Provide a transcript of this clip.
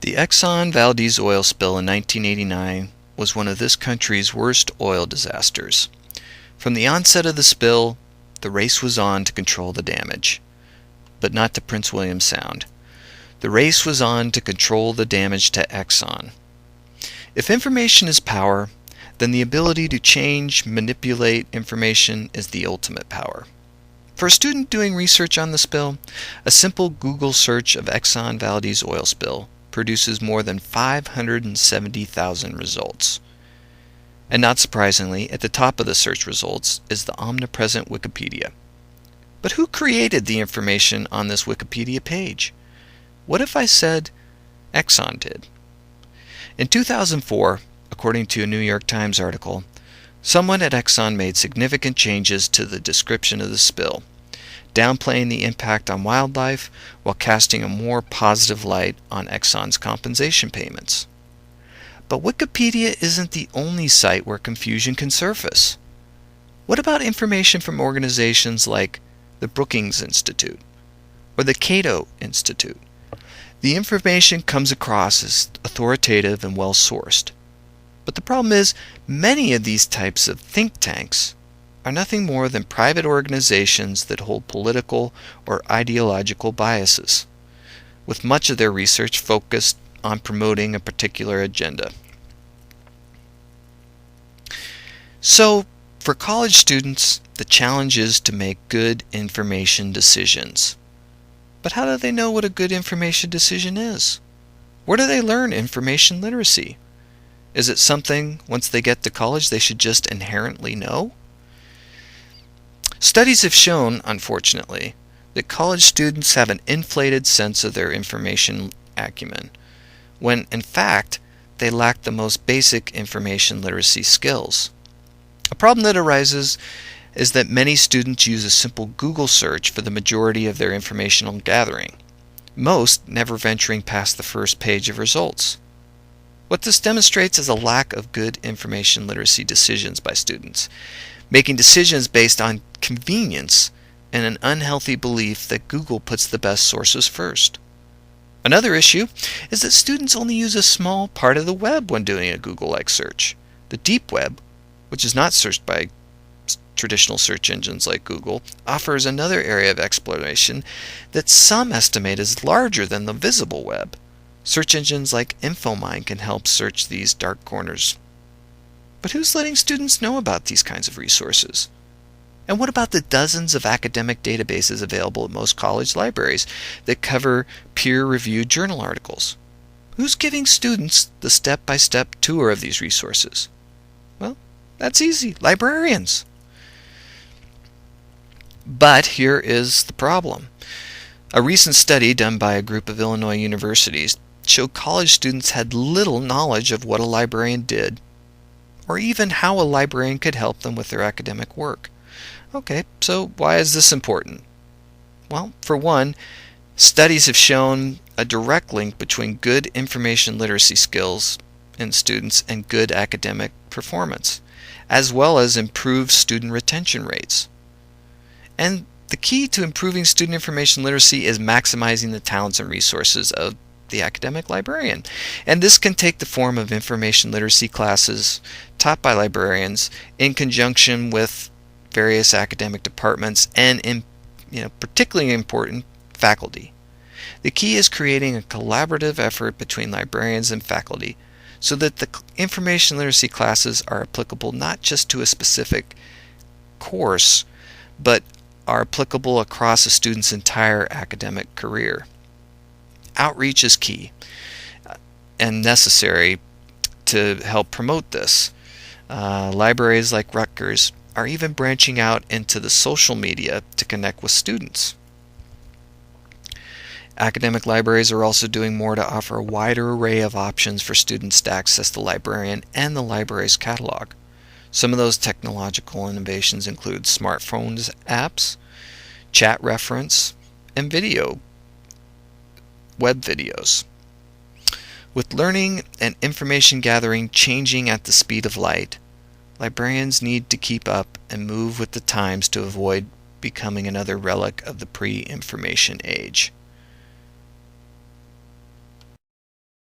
The Exxon Valdez oil spill in 1989 was one of this country's worst oil disasters. From the onset of the spill, the race was on to control the damage, but not to Prince William Sound. The race was on to control the damage to Exxon. If information is power, then the ability to manipulate information is the ultimate power. For a student doing research on the spill, a simple Google search of Exxon Valdez oil spill produces more than 570,000 results. And not surprisingly, at the top of the search results is the omnipresent Wikipedia. But who created the information on this Wikipedia page? What if I said Exxon did? In 2004, according to a New York Times article, someone at Exxon made significant changes to the description of the spill, downplaying the impact on wildlife while casting a more positive light on Exxon's compensation payments. But Wikipedia isn't the only site where confusion can surface. What about information from organizations like the Brookings Institute or the Cato Institute? The information comes across as authoritative and well-sourced. But the problem is, many of these types of think tanks are nothing more than private organizations that hold political or ideological biases, with much of their research focused on promoting a particular agenda. So, for college students, the challenge is to make good information decisions. But how do they know what a good information decision is? Where do they learn information literacy? Is it something, once they get to college, they should just inherently know? Studies have shown, unfortunately, that college students have an inflated sense of their information acumen, when in fact they lack the most basic information literacy skills. A problem that arises is that many students use a simple Google search for the majority of their informational gathering, most never venturing past the first page of results. What this demonstrates is a lack of good information literacy decisions by students, making decisions based on convenience and an unhealthy belief that Google puts the best sources first. Another issue is that students only use a small part of the web when doing a Google-like search. The deep web, which is not searched by traditional search engines like Google, offers another area of exploration that some estimate is larger than the visible web. Search engines like InfoMine can help search these dark corners. But who's letting students know about these kinds of resources? And what about the dozens of academic databases available at most college libraries that cover peer-reviewed journal articles? Who's giving students the step-by-step tour of these resources? Well, that's easy. Librarians. But here is the problem. A recent study done by a group of Illinois universities showed college students had little knowledge of what a librarian did, or even how a librarian could help them with their academic work. Okay, so why is this important? Well, for one, studies have shown a direct link between good information literacy skills in students and good academic performance, as well as improved student retention rates. And the key to improving student information literacy is maximizing the talents and resources of the academic librarian. And this can take the form of information literacy classes taught by librarians in conjunction with various academic departments and, particularly important, faculty. The key is creating a collaborative effort between librarians and faculty so that the information literacy classes are applicable not just to a specific course, but are applicable across a student's entire academic career. Outreach is key and necessary to help promote this. Libraries like Rutgers are even branching out into the social media to connect with students. Academic libraries are also doing more to offer a wider array of options for students to access the librarian and the library's catalog. Some of those technological innovations include smartphones apps, chat reference, and web videos. With learning and information gathering changing at the speed of light, librarians need to keep up and move with the times to avoid becoming another relic of the pre-information age.